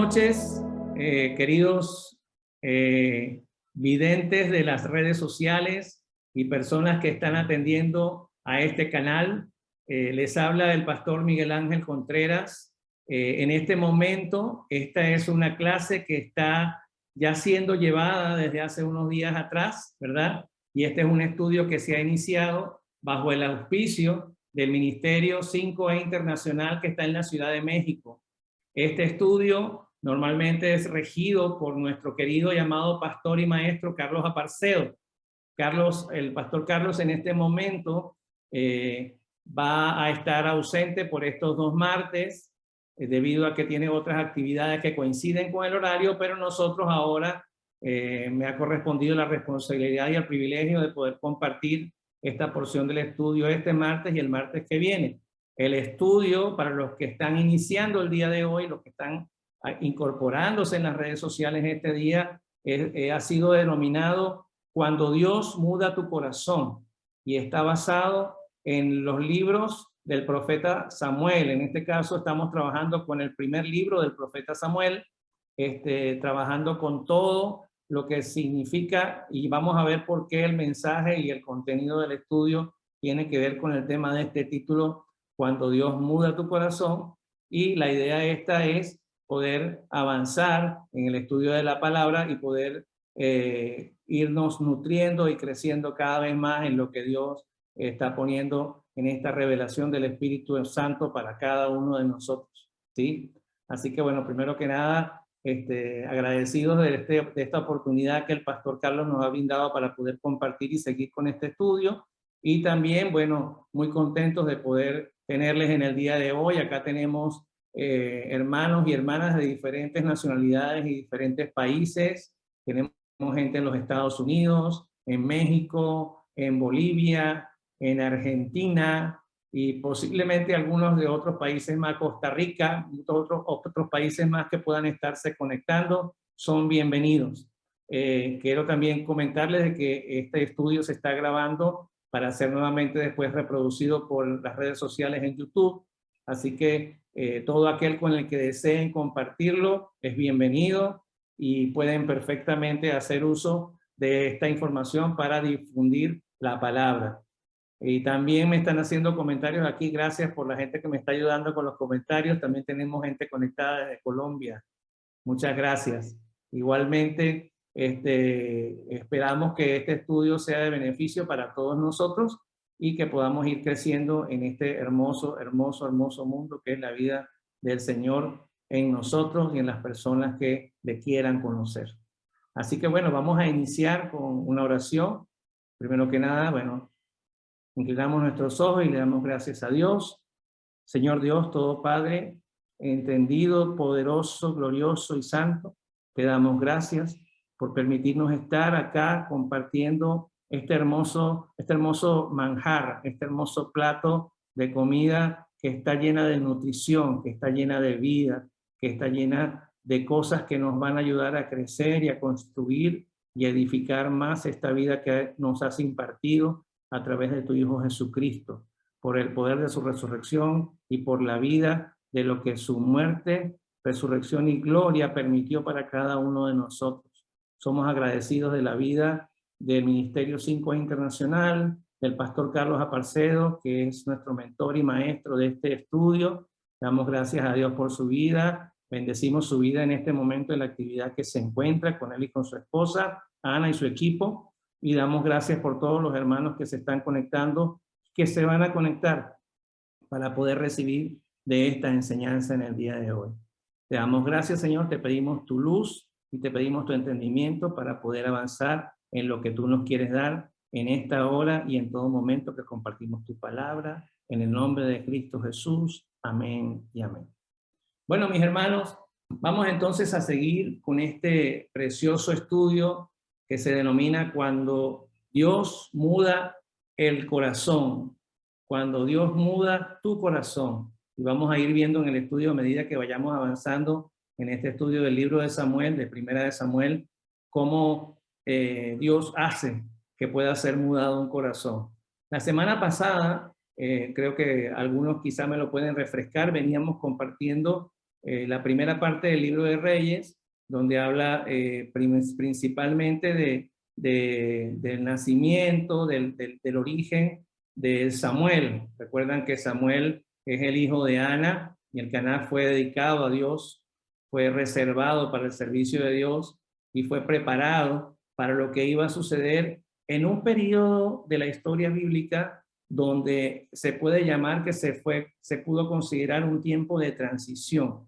noches, queridos videntes de las redes sociales y personas que están atendiendo a este canal. Les habla el pastor Miguel Ángel Contreras. En este momento, esta es una clase que está ya siendo llevada desde hace unos días atrás, ¿verdad? Y este es un estudio que se ha iniciado bajo el auspicio del Ministerio 5E Internacional que está en la Ciudad de México. Este estudio normalmente es regido por nuestro querido llamado pastor y maestro Carlos Aparcedo. El pastor Carlos en este momento va a estar ausente por estos 2 martes, debido a que tiene otras actividades que coinciden con el horario, pero nosotros ahora me ha correspondido la responsabilidad y el privilegio de poder compartir esta porción del estudio este martes y el martes que viene. El estudio, para los que están iniciando el día de hoy, los que están incorporándose en las redes sociales este día, ha sido denominado Cuando Dios muda tu corazón, y está basado en los libros del profeta Samuel. En este caso estamos trabajando con el primer libro del profeta Samuel, trabajando con todo lo que significa, y vamos a ver por qué el mensaje y el contenido del estudio tiene que ver con el tema de este título, Cuando Dios muda tu corazón. Y la idea esta es poder avanzar en el estudio de la palabra y poder irnos nutriendo y creciendo cada vez más en lo que Dios está poniendo en esta revelación del Espíritu Santo para cada uno de nosotros, ¿sí? Así que bueno, primero que nada, agradecidos de esta oportunidad que el pastor Carlos nos ha brindado para poder compartir y seguir con este estudio. Y también, bueno, muy contentos de poder tenerles en el día de hoy. Acá tenemos hermanos y hermanas de diferentes nacionalidades y diferentes países. Tenemos gente en los Estados Unidos, en México, en Bolivia, en Argentina y posiblemente algunos de otros países más, Costa Rica, otros países más que puedan estarse conectando, son bienvenidos. Quiero también comentarles de que este estudio se está grabando para ser nuevamente después reproducido por las redes sociales en YouTube, así que todo aquel con el que deseen compartirlo es bienvenido y pueden perfectamente hacer uso de esta información para difundir la palabra. Y también me están haciendo comentarios aquí, gracias por la gente que me está ayudando con los comentarios. También tenemos gente conectada desde Colombia. Muchas gracias. Igualmente, esperamos que este estudio sea de beneficio para todos nosotros y que podamos ir creciendo en este hermoso, hermoso, hermoso mundo que es la vida del Señor en nosotros y en las personas que le quieran conocer. Así que bueno, vamos a iniciar con una oración. Primero que nada, bueno, inclinamos nuestros ojos y le damos gracias a Dios. Señor Dios, todo Padre, entendido, poderoso, glorioso y santo, te damos gracias por permitirnos estar acá compartiendo este hermoso manjar, este hermoso plato de comida que está llena de nutrición, que está llena de vida, que está llena de cosas que nos van a ayudar a crecer y a construir y edificar más esta vida que nos has impartido a través de tu Hijo Jesucristo, por el poder de su resurrección y por la vida de lo que su muerte, resurrección y gloria permitió para cada uno de nosotros. Somos agradecidos de la vida del Ministerio 5E Internacional, del pastor Carlos Aparcedo, que es nuestro mentor y maestro de este estudio. Damos gracias a Dios por su vida, bendecimos su vida en este momento en la actividad que se encuentra con él y con su esposa, Ana y su equipo, y damos gracias por todos los hermanos que se están conectando, que se van a conectar para poder recibir de esta enseñanza en el día de hoy. Te damos gracias, Señor, te pedimos tu luz y te pedimos tu entendimiento para poder avanzar en lo que tú nos quieres dar en esta hora y en todo momento que compartimos tu palabra, en el nombre de Cristo Jesús. Amén y amén. Bueno, mis hermanos, vamos entonces a seguir con este precioso estudio que se denomina Cuando Dios muda el corazón. Cuando Dios muda tu corazón. Y vamos a ir viendo en el estudio a medida que vayamos avanzando en este estudio del libro de Samuel, de Primera de Samuel, cómo Dios hace que pueda ser mudado un corazón. La semana pasada, creo que algunos quizá me lo pueden refrescar, veníamos compartiendo la primera parte del libro de Reyes, donde habla principalmente del nacimiento, del origen de Samuel. Recuerdan que Samuel es el hijo de Ana y el Caná fue dedicado a Dios, fue reservado para el servicio de Dios y fue preparado para lo que iba a suceder en un periodo de la historia bíblica donde se puede llamar que se pudo considerar un tiempo de transición.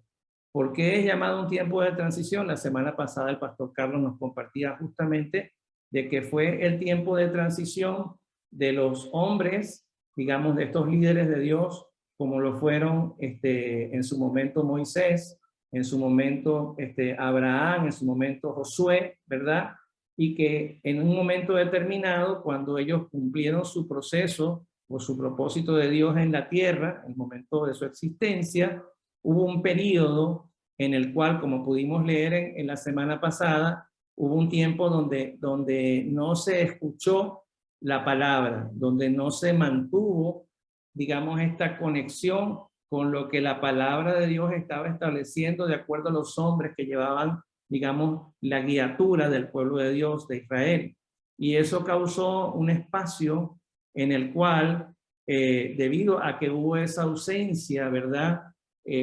¿Por qué es llamado un tiempo de transición? La semana pasada el pastor Carlos nos compartía justamente de que fue el tiempo de transición de los hombres, digamos, de estos líderes de Dios, como lo fueron en su momento Moisés, en su momento Abraham, en su momento Josué, ¿verdad? Y que en un momento determinado, cuando ellos cumplieron su proceso o su propósito de Dios en la tierra, el momento de su existencia, hubo un periodo en el cual, como pudimos leer en la semana pasada, hubo un tiempo donde no se escuchó la palabra, donde no se mantuvo, digamos, esta conexión con lo que la palabra de Dios estaba estableciendo de acuerdo a los hombres que llevaban, digamos, la guiatura del pueblo de Dios, de Israel. Y eso causó un espacio en el cual, debido a que hubo esa ausencia, ¿verdad?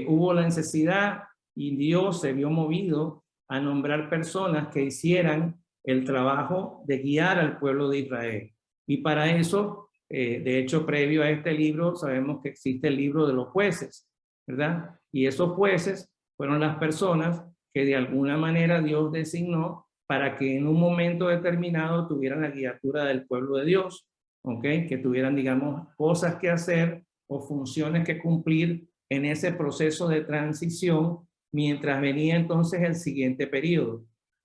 Hubo la necesidad y Dios se vio movido a nombrar personas que hicieran el trabajo de guiar al pueblo de Israel. Y para eso, de hecho, previo a este libro, sabemos que existe el libro de los jueces, ¿verdad? Y esos jueces fueron las personas que de alguna manera Dios designó para que en un momento determinado tuvieran la guiatura del pueblo de Dios, ¿ok? Que tuvieran, digamos, cosas que hacer o funciones que cumplir en ese proceso de transición mientras venía entonces el siguiente periodo.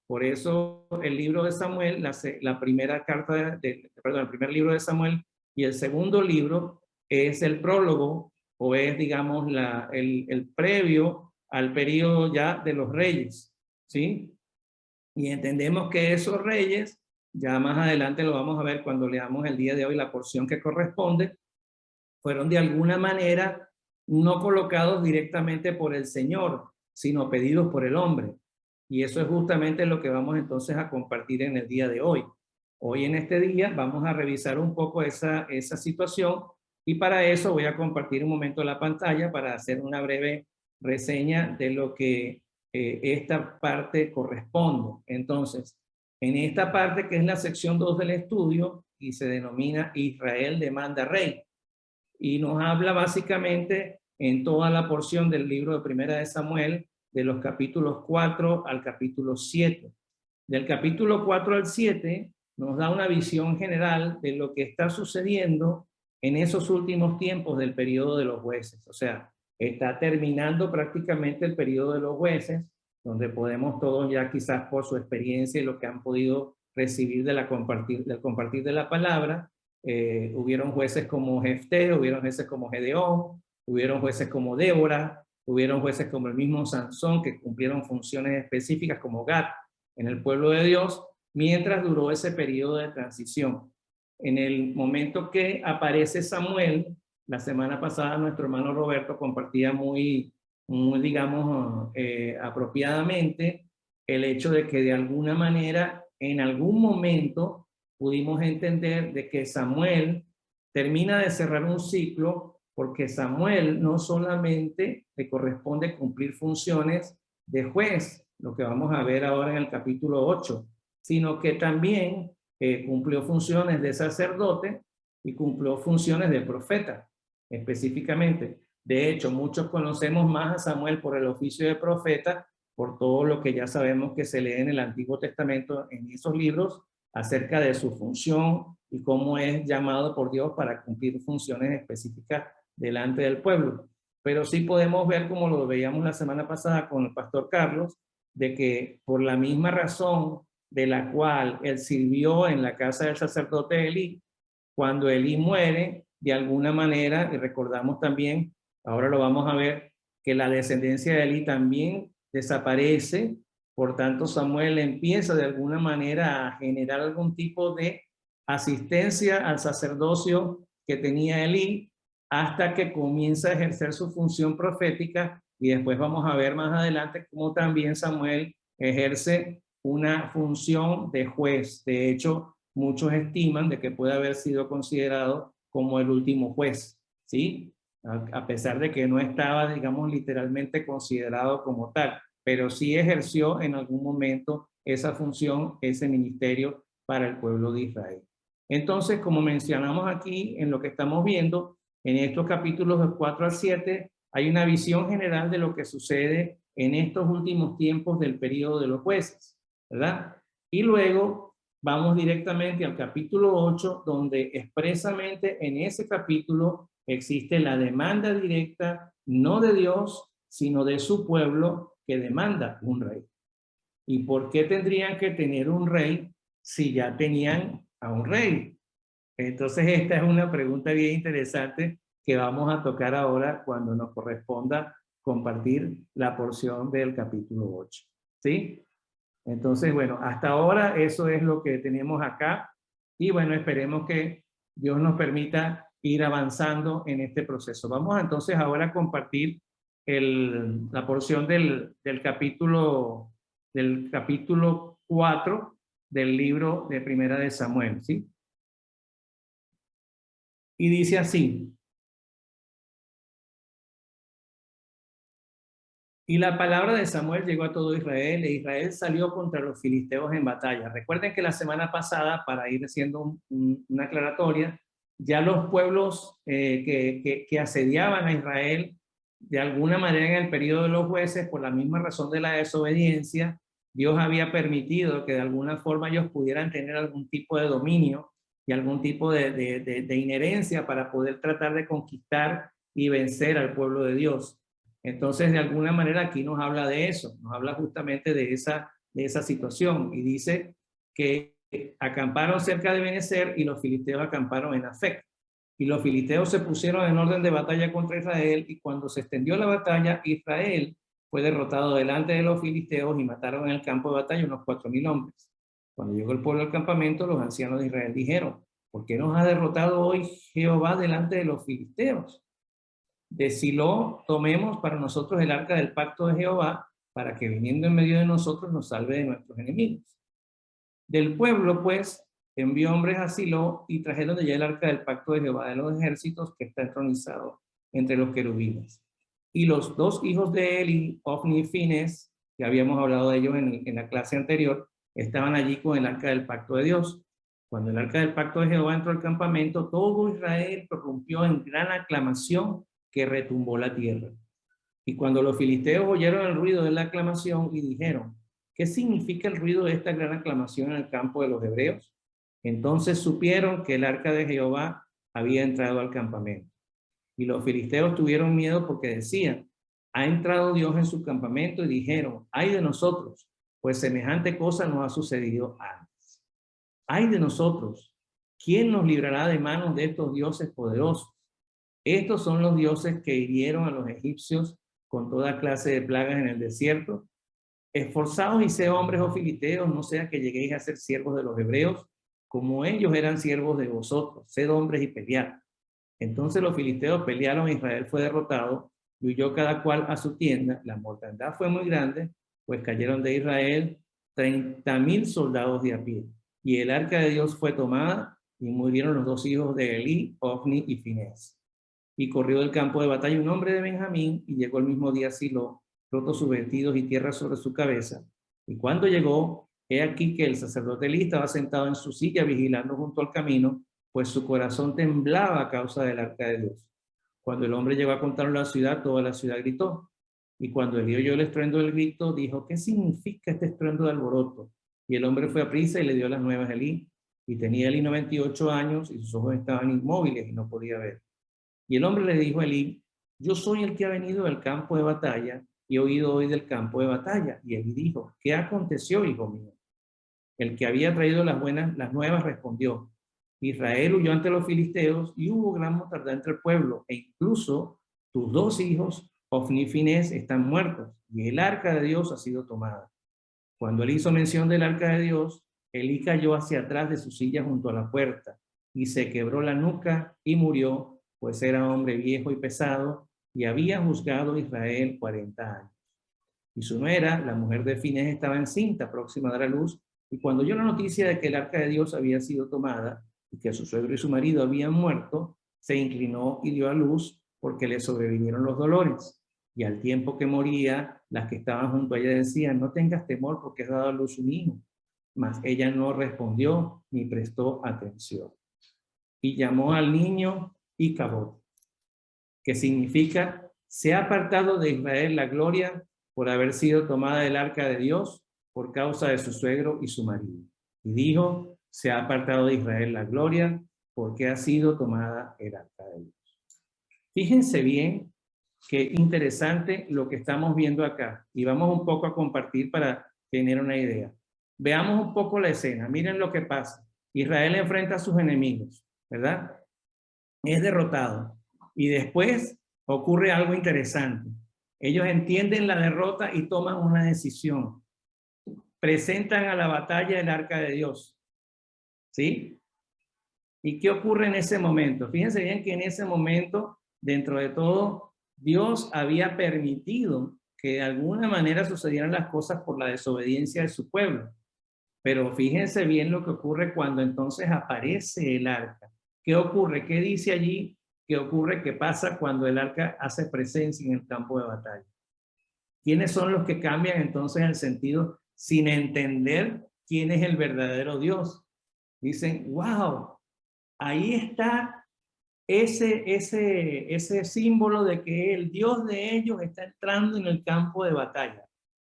Por eso el libro de Samuel, la primera carta, perdón, el primer libro de Samuel y el segundo libro es el prólogo o es, digamos, el previo al periodo ya de los reyes, ¿sí? Y entendemos que esos reyes, ya más adelante lo vamos a ver cuando leamos el día de hoy la porción que corresponde, fueron de alguna manera no colocados directamente por el Señor, sino pedidos por el hombre. Y eso es justamente lo que vamos entonces a compartir en el día de hoy. Hoy en este día vamos a revisar un poco esa situación y para eso voy a compartir un momento la pantalla para hacer una breve reseña de lo que esta parte corresponde. Entonces, en esta parte que es la sección 2 del estudio y se denomina Israel demanda rey y nos habla básicamente en toda la porción del libro de Primera de Samuel, de los capítulos 4 al capítulo 7. Del capítulo 4 al 7 nos da una visión general de lo que está sucediendo en esos últimos tiempos del periodo de los jueces. O sea, está terminando prácticamente el periodo de los jueces, donde podemos todos ya quizás por su experiencia y lo que han podido recibir del compartir de la palabra, hubieron jueces como Jefté, hubieron jueces como Gedeón, hubieron jueces como Débora, hubieron jueces como el mismo Sansón que cumplieron funciones específicas como Gad en el pueblo de Dios, mientras duró ese periodo de transición. En el momento que aparece Samuel, la semana pasada nuestro hermano Roberto compartía muy digamos, apropiadamente el hecho de que de alguna manera, en algún momento, pudimos entender de que Samuel termina de cerrar un ciclo porque Samuel no solamente le corresponde cumplir funciones de juez, lo que vamos a ver ahora en el capítulo 8, sino que también cumplió funciones de sacerdote y cumplió funciones de profeta, específicamente. De hecho, muchos conocemos más a Samuel por el oficio de profeta, por todo lo que ya sabemos que se lee en el Antiguo Testamento, en esos libros, acerca de su función y cómo es llamado por Dios para cumplir funciones específicas delante del pueblo. Pero sí podemos ver, como lo veíamos la semana pasada con el pastor Carlos, de que por la misma razón de la cual él sirvió en la casa del sacerdote Elí, cuando Elí muere, de alguna manera, y recordamos también, ahora lo vamos a ver, que la descendencia de Elí también desaparece. Por tanto, Samuel empieza de alguna manera a generar algún tipo de asistencia al sacerdocio que tenía Elí hasta que comienza a ejercer su función profética y después vamos a ver más adelante cómo también Samuel ejerce una función de juez. De hecho, muchos estiman de que puede haber sido considerado como el último juez, ¿sí? A pesar de que no estaba, digamos, literalmente considerado como tal, pero sí ejerció en algún momento esa función, ese ministerio para el pueblo de Israel. Entonces, como mencionamos aquí, en lo que estamos viendo, en estos capítulos de 4 al 7, hay una visión general de lo que sucede en estos últimos tiempos del periodo de los jueces, ¿verdad? Y luego vamos directamente al capítulo 8, donde expresamente en ese capítulo existe la demanda directa, no de Dios, sino de su pueblo que demanda un rey. ¿Y por qué tendrían que tener un rey si ya tenían a un rey? Entonces esta es una pregunta bien interesante que vamos a tocar ahora cuando nos corresponda compartir la porción del capítulo 8. ¿Sí? Entonces, bueno, hasta ahora eso es lo que tenemos acá y bueno, esperemos que Dios nos permita ir avanzando en este proceso. Vamos entonces ahora a compartir la porción del capítulo 4 del libro de Primera de Samuel, ¿sí? Y dice así: y la palabra de Samuel llegó a todo Israel, e Israel salió contra los filisteos en batalla. Recuerden que la semana pasada, para ir haciendo una aclaratoria, ya los pueblos que asediaban a Israel, de alguna manera en el periodo de los jueces, por la misma razón de la desobediencia, Dios había permitido que de alguna forma ellos pudieran tener algún tipo de dominio y algún tipo de inherencia para poder tratar de conquistar y vencer al pueblo de Dios. Entonces, de alguna manera aquí nos habla de eso, nos habla justamente de esa situación y dice que acamparon cerca de Benecer y los filisteos acamparon en Afec. Y los filisteos se pusieron en orden de batalla contra Israel y cuando se extendió la batalla, Israel fue derrotado delante de los filisteos y mataron en el campo de batalla unos 4,000 hombres. Cuando llegó el pueblo al campamento, los ancianos de Israel dijeron: ¿por qué nos ha derrotado hoy Jehová delante de los filisteos? De Silo tomemos para nosotros el arca del pacto de Jehová, para que viniendo en medio de nosotros nos salve de nuestros enemigos. Del pueblo, pues, envió hombres a Silo y trajeron de allá el arca del pacto de Jehová de los ejércitos, que está entronizado entre los querubines. Y los dos hijos de Eli, Ofni y Fines, que habíamos hablado de ellos en la clase anterior, estaban allí con el arca del pacto de Dios. Cuando el arca del pacto de Jehová entró al campamento, todo Israel prorrumpió en gran aclamación que retumbó la tierra. Y cuando los filisteos oyeron el ruido de la aclamación y dijeron: ¿qué significa el ruido de esta gran aclamación en el campo de los hebreos? Entonces supieron que el arca de Jehová había entrado al campamento. Y los filisteos tuvieron miedo porque decían: ha entrado Dios en su campamento, y dijeron: ay de nosotros, pues semejante cosa nos ha sucedido antes. Ay de nosotros, ¿quién nos librará de manos de estos dioses poderosos? Estos son los dioses que hirieron a los egipcios con toda clase de plagas en el desierto. Esforzaos y sé hombres, oh filisteos, no sea que lleguéis a ser siervos de los hebreos, como ellos eran siervos de vosotros. Sed hombres y pelead. Entonces los filisteos pelearon, Israel fue derrotado, y huyó cada cual a su tienda. La mortandad fue muy grande, pues cayeron de Israel 30,000 soldados de a pie. Y el arca de Dios fue tomada, y murieron los dos hijos de Elí, Ofni y Finés. Y corrió del campo de batalla un hombre de Benjamín, y llegó el mismo día a Silo, roto sus vestidos y tierra sobre su cabeza. Y cuando llegó, he aquí que el sacerdote Elí estaba sentado en su silla vigilando junto al camino, pues su corazón temblaba a causa del arca de Dios. Cuando el hombre llegó a contarlo a la ciudad, toda la ciudad gritó. Y cuando Elí oyó el estruendo del grito, dijo: ¿qué significa este estruendo de alboroto? Y el hombre fue a prisa y le dio las nuevas a Elí. Y tenía Elí 98 años, y sus ojos estaban inmóviles y no podía ver. Y el hombre le dijo a Elí: yo soy el que ha venido del campo de batalla y he oído hoy del campo de batalla. Y Elí dijo: ¿qué aconteció, hijo mío? El que había traído las nuevas respondió: Israel huyó ante los filisteos y hubo gran mortandad entre el pueblo, e incluso tus dos hijos, Ofni y Finés, están muertos, y el arca de Dios ha sido tomada. Cuando él hizo mención del arca de Dios, Elí cayó hacia atrás de su silla junto a la puerta y se quebró la nuca y murió, pues era hombre viejo y pesado, y había juzgado a Israel 40 años. Y su nuera, la mujer de Finés, estaba encinta, próxima a dar a luz, y cuando oyó la noticia de que el arca de Dios había sido tomada y que su suegro y su marido habían muerto, se inclinó y dio a luz porque le sobrevinieron los dolores. Y al tiempo que moría, las que estaban junto a ella decían: no tengas temor porque has dado a luz un hijo. Mas ella no respondió ni prestó atención. Y llamó al niño Icabod, que significa: se ha apartado de Israel la gloria por haber sido tomada del arca de Dios por causa de su suegro y su marido. Y dijo: se ha apartado de Israel la gloria porque ha sido tomada el arca de Dios. Fíjense bien qué interesante lo que estamos viendo acá. Y vamos un poco a compartir para tener una idea. Veamos un poco la escena. Miren lo que pasa. Israel enfrenta a sus enemigos, ¿verdad? Es derrotado. Y después ocurre algo interesante. Ellos entienden la derrota y toman una decisión. Presentan a la batalla el arca de Dios. ¿Sí? ¿Y qué ocurre en ese momento? Fíjense bien que en ese momento, dentro de todo, Dios había permitido que de alguna manera sucedieran las cosas por la desobediencia de su pueblo. Pero fíjense bien lo que ocurre cuando entonces aparece el arca. ¿Qué ocurre? ¿Qué dice allí? ¿Qué ocurre? ¿Qué pasa cuando el arca hace presencia en el campo de batalla? ¿Quiénes son los que cambian entonces el sentido sin entender quién es el verdadero Dios? Dicen: wow, ahí está ese símbolo de que el Dios de ellos está entrando en el campo de batalla.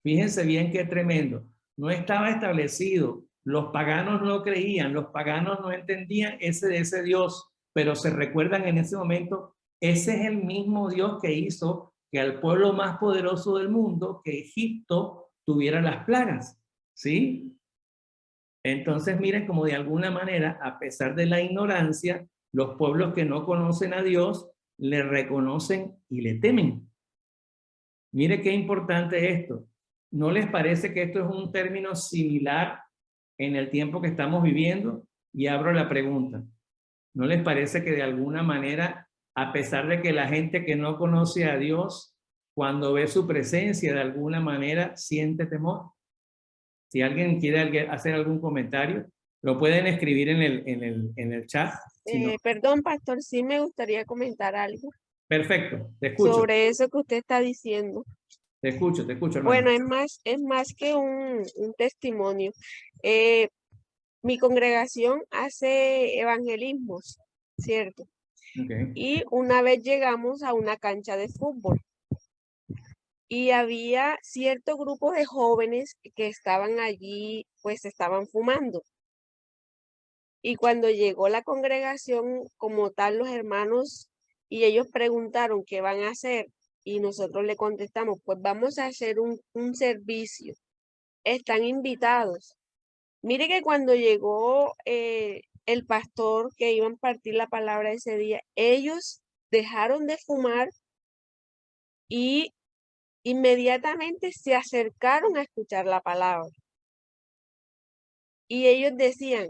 Fíjense bien qué tremendo. No estaba establecido, los paganos no creían, los paganos no entendían ese Dios, pero se recuerdan en ese momento: ese es el mismo Dios que hizo que al pueblo más poderoso del mundo, que Egipto, tuviera las plagas, ¿sí? Entonces miren como de alguna manera, a pesar de la ignorancia, los pueblos que no conocen a Dios le reconocen y le temen. Mire qué importante esto. ¿No les parece que esto es un término similar en el tiempo que estamos viviendo? Y abro la pregunta. ¿No les parece que de alguna manera, a pesar de que la gente que no conoce a Dios, cuando ve su presencia, de alguna manera siente temor? Si alguien quiere hacer algún comentario, lo pueden escribir en el chat. Si no, Perdón, pastor, sí me gustaría comentar algo perfecto, te escucho, sobre eso que usted está diciendo. te escucho, hermano. Bueno, es más que un testimonio. Mi congregación hace evangelismos, ¿cierto? Okay. Y una vez llegamos a una cancha de fútbol y había cierto grupo de jóvenes que estaban allí, pues estaban fumando. Y cuando llegó la congregación como tal, los hermanos, y ellos preguntaron qué van a hacer, y nosotros le contestamos: pues vamos a hacer un servicio. Están invitados. Mire que cuando llegó el pastor que iba a impartir la palabra ese día, ellos dejaron de fumar y inmediatamente se acercaron a escuchar la palabra. Y ellos decían: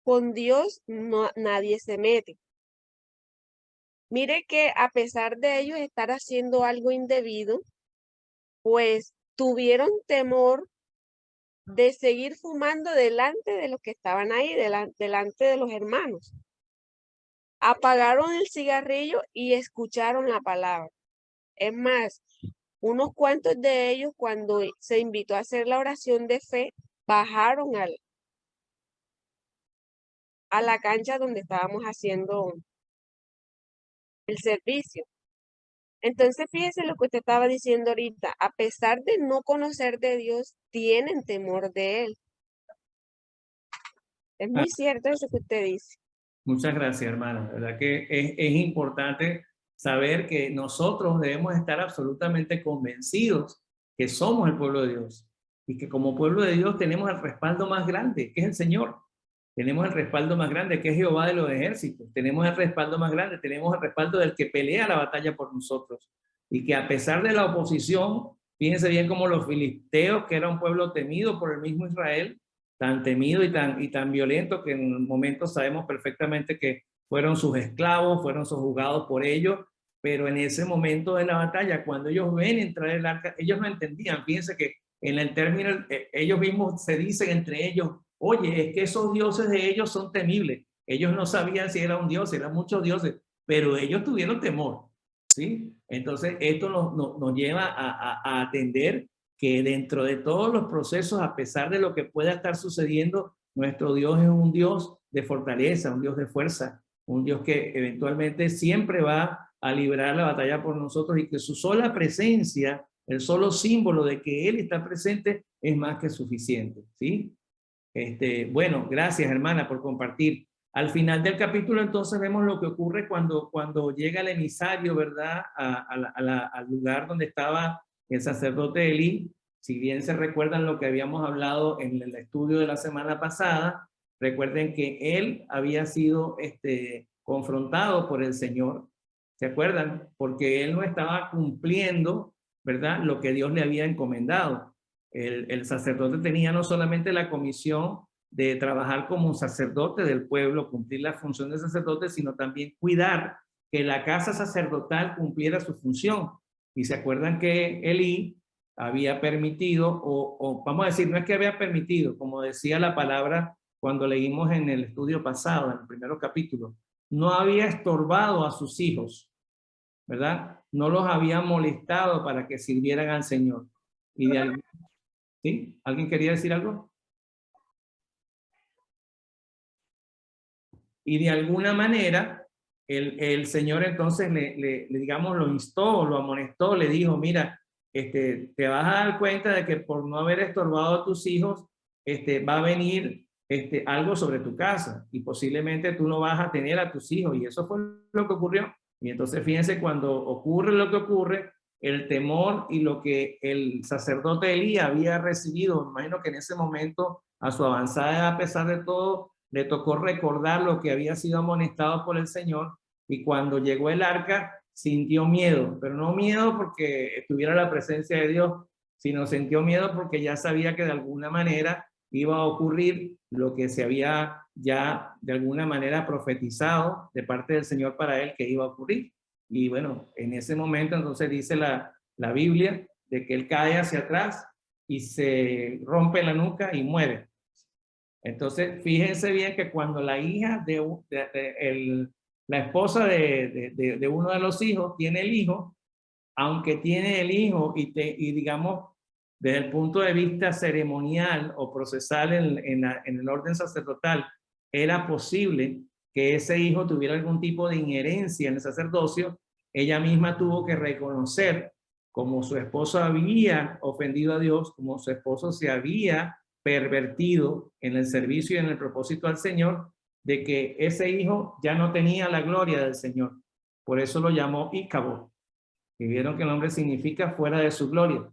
con Dios no, nadie se mete. Mire que a pesar de ellos estar haciendo algo indebido, pues tuvieron temor de seguir fumando delante de los que estaban ahí, delante de los hermanos. Apagaron el cigarrillo y escucharon la palabra. Es más, unos cuantos de ellos, cuando se invitó a hacer la oración de fe, bajaron a la cancha donde estábamos haciendo el servicio. Entonces, fíjese lo que usted estaba diciendo ahorita: a pesar de no conocer de Dios, tienen temor de Él. Es Ah, muy cierto eso que usted dice. muchas gracias, hermana. La verdad que es importante saber que nosotros debemos estar absolutamente convencidos que somos el pueblo de Dios y que como pueblo de Dios tenemos el respaldo más grande, que es el Señor. Tenemos el respaldo más grande, que es Jehová de los ejércitos. Tenemos el respaldo más grande, tenemos el respaldo del que pelea la batalla por nosotros. Y que a pesar de la oposición, fíjense bien como los filisteos, que era un pueblo temido por el mismo Israel, tan temido y tan violento, que en momentos sabemos perfectamente que fueron sus esclavos, fueron sojuzgados por ellos, pero en ese momento de la batalla, cuando ellos ven entrar el arca, ellos no entendían. Fíjense que en el término, ellos mismos se dicen entre ellos, oye, es que esos dioses de ellos son temibles. Ellos no sabían si era un dios, eran muchos dioses, pero ellos tuvieron temor, ¿sí? Entonces, esto nos lleva a atender que dentro de todos los procesos, a pesar de lo que pueda estar sucediendo, nuestro Dios es un Dios de fortaleza, un Dios de fuerza, un Dios que eventualmente siempre va a librar la batalla por nosotros y que su sola presencia, el solo símbolo de que Él está presente es más que suficiente, ¿sí? Bueno, gracias hermana por compartir. Al final del capítulo entonces vemos lo que ocurre cuando llega el emisario, ¿verdad? Al lugar donde estaba el sacerdote Elí. Si bien se recuerdan lo que habíamos hablado en el estudio de la semana pasada, recuerden que él había sido confrontado por el Señor. ¿Se acuerdan? Porque él no estaba cumpliendo, ¿verdad? Lo que Dios le había encomendado. El sacerdote tenía no solamente la comisión de trabajar como un sacerdote del pueblo, cumplir la función de sacerdote, sino también cuidar que la casa sacerdotal cumpliera su función. Y se acuerdan que Elí había permitido, o vamos a decir, no es que había permitido, como decía la palabra cuando leímos en el estudio pasado, en el primer capítulo, no había estorbado a sus hijos, ¿verdad? No los había molestado para que sirvieran al Señor. Y de ¿sí? ¿Alguien quería decir algo? Y de alguna manera, el Señor entonces digamos, lo instó, lo amonestó, le dijo, mira, te vas a dar cuenta de que por no haber estorbado a tus hijos, va a venir algo sobre tu casa y posiblemente tú no vas a tener a tus hijos. Y eso fue lo que ocurrió. Y entonces fíjense, cuando ocurre lo que ocurre, el temor y lo que el sacerdote Elías había recibido, me imagino que en ese momento, a su avanzada edad, a pesar de todo, le tocó recordar lo que había sido amonestado por el Señor, y cuando llegó el arca sintió miedo, pero no miedo porque estuviera la presencia de Dios, sino sintió miedo porque ya sabía que de alguna manera iba a ocurrir lo que se había ya de alguna manera profetizado de parte del Señor para él que iba a ocurrir. Y bueno, en ese momento entonces dice la Biblia de que él cae hacia atrás y se rompe la nuca y muere. Entonces, fíjense bien que cuando la hija la esposa de uno de los hijos tiene el hijo, aunque tiene el hijo y digamos, desde el punto de vista ceremonial o procesal en el orden sacerdotal, era posible que ese hijo tuviera algún tipo de injerencia en el sacerdocio, ella misma tuvo que reconocer como su esposo había ofendido a Dios, como su esposo se había pervertido en el servicio y en el propósito al Señor, de que ese hijo ya no tenía la gloria del Señor. Por eso lo llamó Ícabo, que vieron que el nombre significa fuera de su gloria,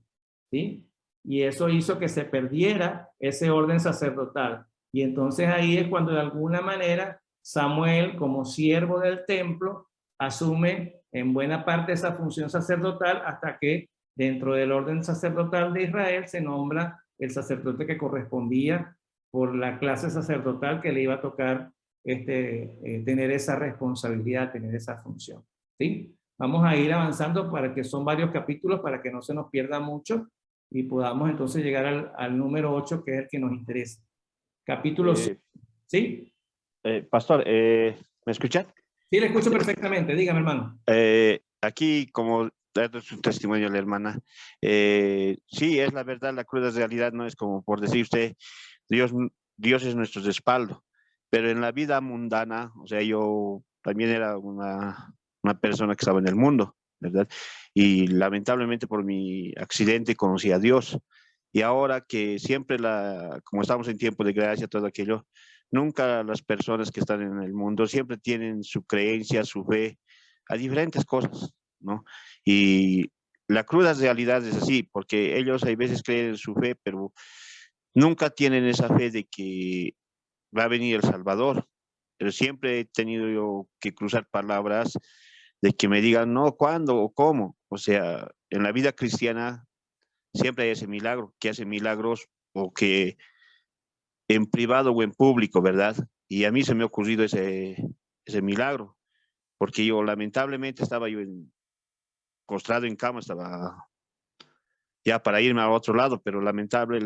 ¿sí? Y eso hizo que se perdiera ese orden sacerdotal. Y entonces ahí es cuando de alguna manera Samuel, como siervo del templo, asume en buena parte esa función sacerdotal hasta que dentro del orden sacerdotal de Israel se nombra el sacerdote que correspondía por la clase sacerdotal que le iba a tocar tener esa responsabilidad, tener esa función, ¿sí? Vamos a ir avanzando para que son varios capítulos para que no se nos pierda mucho y podamos entonces llegar al número 8, que es el que nos interesa. Capítulo 5. ¿Sí? Pastor, ¿me escuchan? Sí, le escucho perfectamente. Dígame, hermano. Aquí, como dando su testimonio a la hermana, sí, es la verdad, la cruda realidad, no es como por decir usted, Dios es nuestro respaldo, pero en la vida mundana, o sea, yo también era una persona que estaba en el mundo, ¿verdad? Y lamentablemente por mi accidente conocí a Dios. Y ahora que siempre, como estamos en tiempo de gracia, todo aquello, nunca las personas que están en el mundo siempre tienen su creencia, su fe a diferentes cosas, ¿no? Y la cruda realidad es así, porque ellos hay veces creen en su fe, pero nunca tienen esa fe de que va a venir el Salvador. Pero siempre he tenido yo que cruzar palabras de que me digan, no, ¿cuándo o cómo? O sea, en la vida cristiana siempre hay ese milagro, que hace milagros o que en privado o en público, ¿verdad? Y a mí se me ha ocurrido ese milagro, porque yo lamentablemente estaba yo postrado en cama, estaba ya para irme a otro lado, pero lamentable,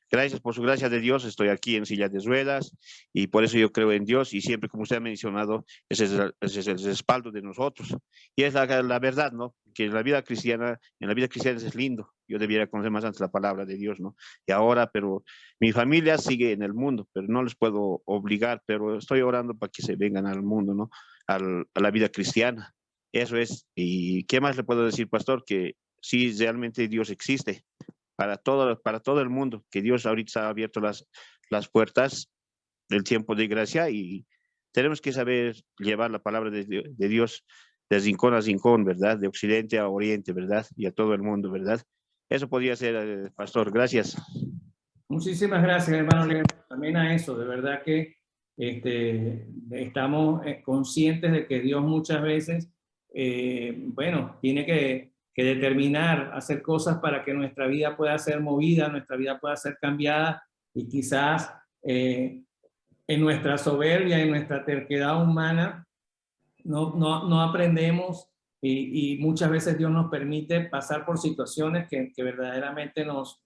gracias por su gracia de Dios, estoy aquí en silla de ruedas y por eso yo creo en Dios y siempre, como usted ha mencionado, ese es el respaldo de nosotros. Y es la verdad, ¿no? Que en la vida cristiana es lindo. Yo debiera conocer más antes la palabra de Dios, ¿no? Y ahora, pero mi familia sigue en el mundo, pero no les puedo obligar, pero estoy orando para que se vengan al mundo, ¿no? A la vida cristiana. Eso es. ¿Y qué más le puedo decir, pastor? Que sí, realmente Dios existe para todo el mundo, que Dios ahorita ha abierto las puertas del tiempo de gracia y tenemos que saber llevar la palabra de Dios de rincón a rincón, ¿verdad? De occidente a oriente, ¿verdad? Y a todo el mundo, ¿verdad? Eso podría ser, pastor. Gracias. Muchísimas gracias, hermano Leo. También a eso, de verdad que estamos conscientes de que Dios muchas veces, bueno, tiene que determinar, hacer cosas para que nuestra vida pueda ser movida, nuestra vida pueda ser cambiada y quizás en nuestra soberbia, en nuestra terquedad humana, no aprendemos y muchas veces Dios nos permite pasar por situaciones que verdaderamente digamos,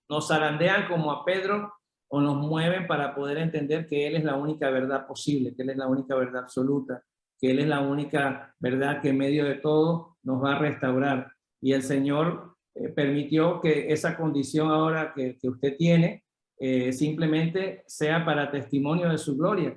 nos zarandean como a Pedro o nos mueven para poder entender que Él es la única verdad posible, que Él es la única verdad absoluta, que Él es la única verdad que en medio de todo nos va a restaurar. Y el Señor permitió que esa condición ahora que usted tiene simplemente sea para testimonio de su gloria.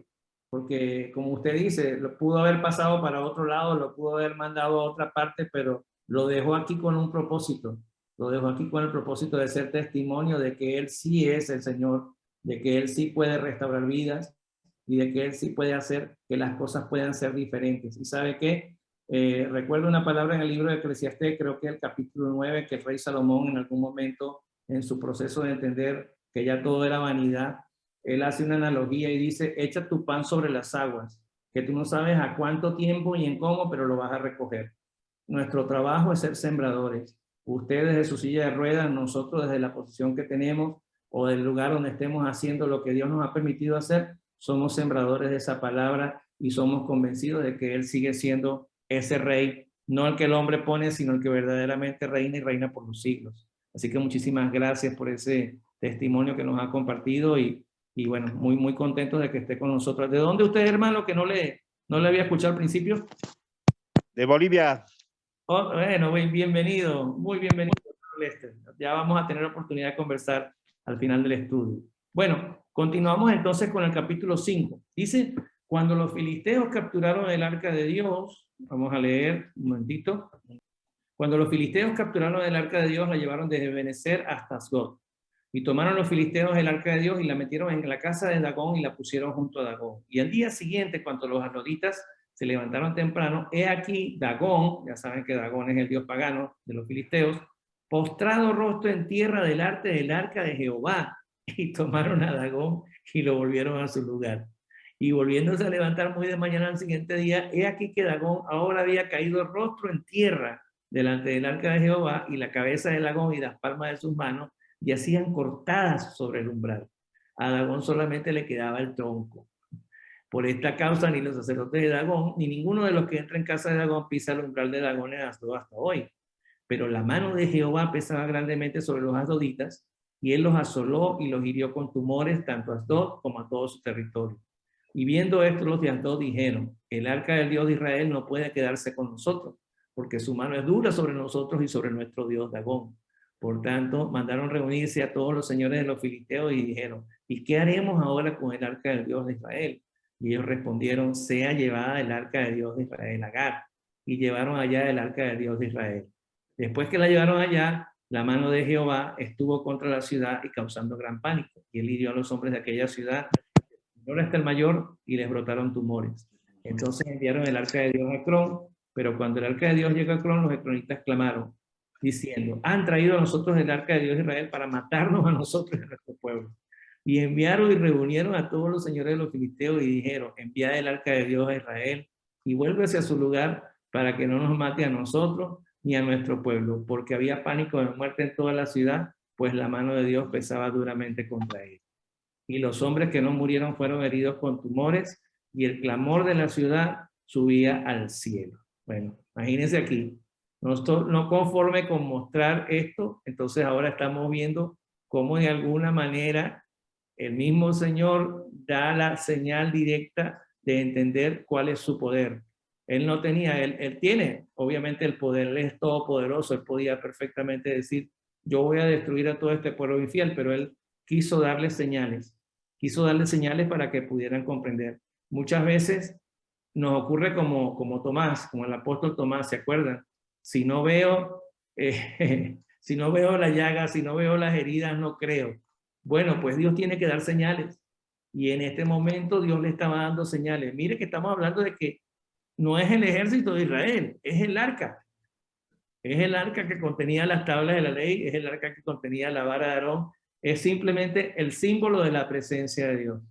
Porque como usted dice, lo pudo haber pasado para otro lado, lo pudo haber mandado a otra parte, pero lo dejó aquí con un propósito. Lo dejó aquí con el propósito de ser testimonio de que Él sí es el Señor, de que Él sí puede restaurar vidas y de que Él sí puede hacer que las cosas puedan ser diferentes. ¿Y sabe qué? Recuerdo una palabra en el libro de Eclesiastés, creo que el capítulo 9, que el rey Salomón en algún momento en su proceso de entender que ya todo era vanidad, él hace una analogía y dice, echa tu pan sobre las aguas, que tú no sabes a cuánto tiempo y en cómo, pero lo vas a recoger. Nuestro trabajo es ser sembradores. Ustedes desde su silla de ruedas, nosotros desde la posición que tenemos o del lugar donde estemos haciendo lo que Dios nos ha permitido hacer, somos sembradores de esa palabra y somos convencidos de que Él sigue siendo ese rey, no el que el hombre pone, sino el que verdaderamente reina y reina por los siglos. Así que muchísimas gracias por ese testimonio que nos ha compartido y bueno, muy contentos de que esté con nosotros. ¿De dónde usted, hermano, que no le había escuchado al principio? De Bolivia. Oh, bueno, bienvenido, muy bienvenido, Lester. Ya vamos a tener oportunidad de conversar al final del estudio. Bueno, continuamos entonces con el capítulo 5. Dice, cuando los filisteos capturaron el arca de Dios, vamos a leer un momentito. Cuando los filisteos capturaron el arca de Dios, la llevaron desde Benecer hasta Asdod. Y tomaron los filisteos el arca de Dios y la metieron en la casa de Dagón y la pusieron junto a Dagón. Y al día siguiente, cuando los asdoditas se levantaron temprano, he aquí Dagón, ya saben que Dagón es el dios pagano de los filisteos, postrado rostro en tierra delante del arca de Jehová. Y tomaron a Dagón y lo volvieron a su lugar. Y volviéndose a levantar muy de mañana al siguiente día, he aquí que Dagón ahora había caído rostro en tierra delante del arca de Jehová, y la cabeza de Dagón y las palmas de sus manos yacían cortadas sobre el umbral. A Dagón solamente le quedaba el tronco. Por esta causa ni los sacerdotes de Dagón, ni ninguno de los que entra en casa de Dagón pisa el umbral de Dagón hasta hoy. Pero la mano de Jehová pesaba grandemente sobre los asdoditas, y él los asoló y los hirió con tumores tanto a Asdod como a todo su territorio. Y viendo esto, los de Asdod dijeron, el arca del Dios de Israel no puede quedarse con nosotros, porque su mano es dura sobre nosotros y sobre nuestro Dios Dagón. Por tanto, mandaron reunirse a todos los señores de los filisteos y dijeron, ¿y qué haremos ahora con el arca del Dios de Israel? Y ellos respondieron, sea llevada el arca del Dios de Israel a Gat. Y llevaron allá el arca del Dios de Israel. Después que la llevaron allá, la mano de Jehová estuvo contra la ciudad y causando gran pánico. Y él hirió a los hombres de aquella ciudad, hasta el mayor, y les brotaron tumores. Entonces enviaron el arca de Dios a Ecrón, pero cuando el arca de Dios llegó a Ecrón, los ecronitas clamaron, diciendo, han traído a nosotros el arca de Dios de Israel para matarnos a nosotros y a nuestro pueblo. Y enviaron y reunieron a todos los señores de los filisteos y dijeron, enviad el arca de Dios a Israel y vuélvese a su lugar para que no nos mate a nosotros ni a nuestro pueblo, porque había pánico de muerte en toda la ciudad, pues la mano de Dios pesaba duramente contra él. Y los hombres que no murieron fueron heridos con tumores, y el clamor de la ciudad subía al cielo. Bueno, imagínense aquí, no conforme con mostrar esto, entonces ahora estamos viendo cómo de alguna manera el mismo Señor da la señal directa de entender cuál es su poder. Él no tenía, él tiene obviamente el poder, él es todopoderoso, él podía perfectamente decir, yo voy a destruir a todo este pueblo infiel, pero él quiso darle señales para que pudieran comprender. Muchas veces nos ocurre como Tomás, como el apóstol Tomás, ¿se acuerdan? Si no veo, si no veo la llaga, si no veo las heridas, no creo. Bueno, pues Dios tiene que dar señales. Y en este momento Dios le estaba dando señales. Mire que estamos hablando de que no es el ejército de Israel, es el arca. Es el arca que contenía las tablas de la ley, es el arca que contenía la vara de Aarón. Es simplemente el símbolo de la presencia de Dios.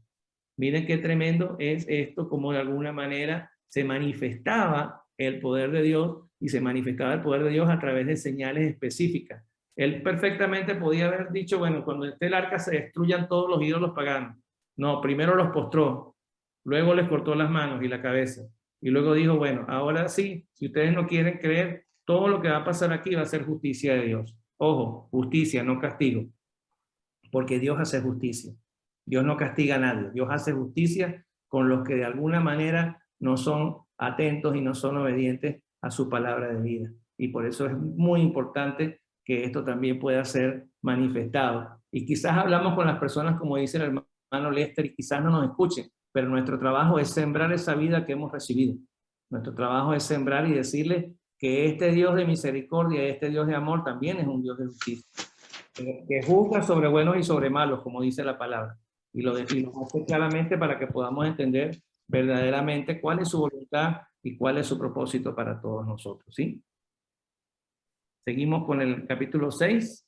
Miren qué tremendo es esto, como de alguna manera se manifestaba el poder de Dios y se manifestaba el poder de Dios a través de señales específicas. Él perfectamente podía haber dicho, bueno, cuando esté el arca se destruyan todos los ídolos paganos. No, primero los postró, luego les cortó las manos y la cabeza. Y luego dijo, bueno, ahora sí, si ustedes no quieren creer, todo lo que va a pasar aquí va a ser justicia de Dios. Ojo, justicia, no castigo. Porque Dios hace justicia. Dios no castiga a nadie. Dios hace justicia con los que de alguna manera no son atentos y no son obedientes a su palabra de vida. Y por eso es muy importante que esto también pueda ser manifestado. Y quizás hablamos con las personas, como dice el hermano Lester, y quizás no nos escuchen, pero nuestro trabajo es sembrar esa vida que hemos recibido. Nuestro trabajo es sembrar y decirle que este Dios de misericordia, este Dios de amor, también es un Dios de justicia. Que juzga sobre buenos y sobre malos, como dice la palabra. Y lo hace claramente para que podamos entender verdaderamente cuál es su voluntad y cuál es su propósito para todos nosotros, ¿sí? Seguimos con el capítulo 6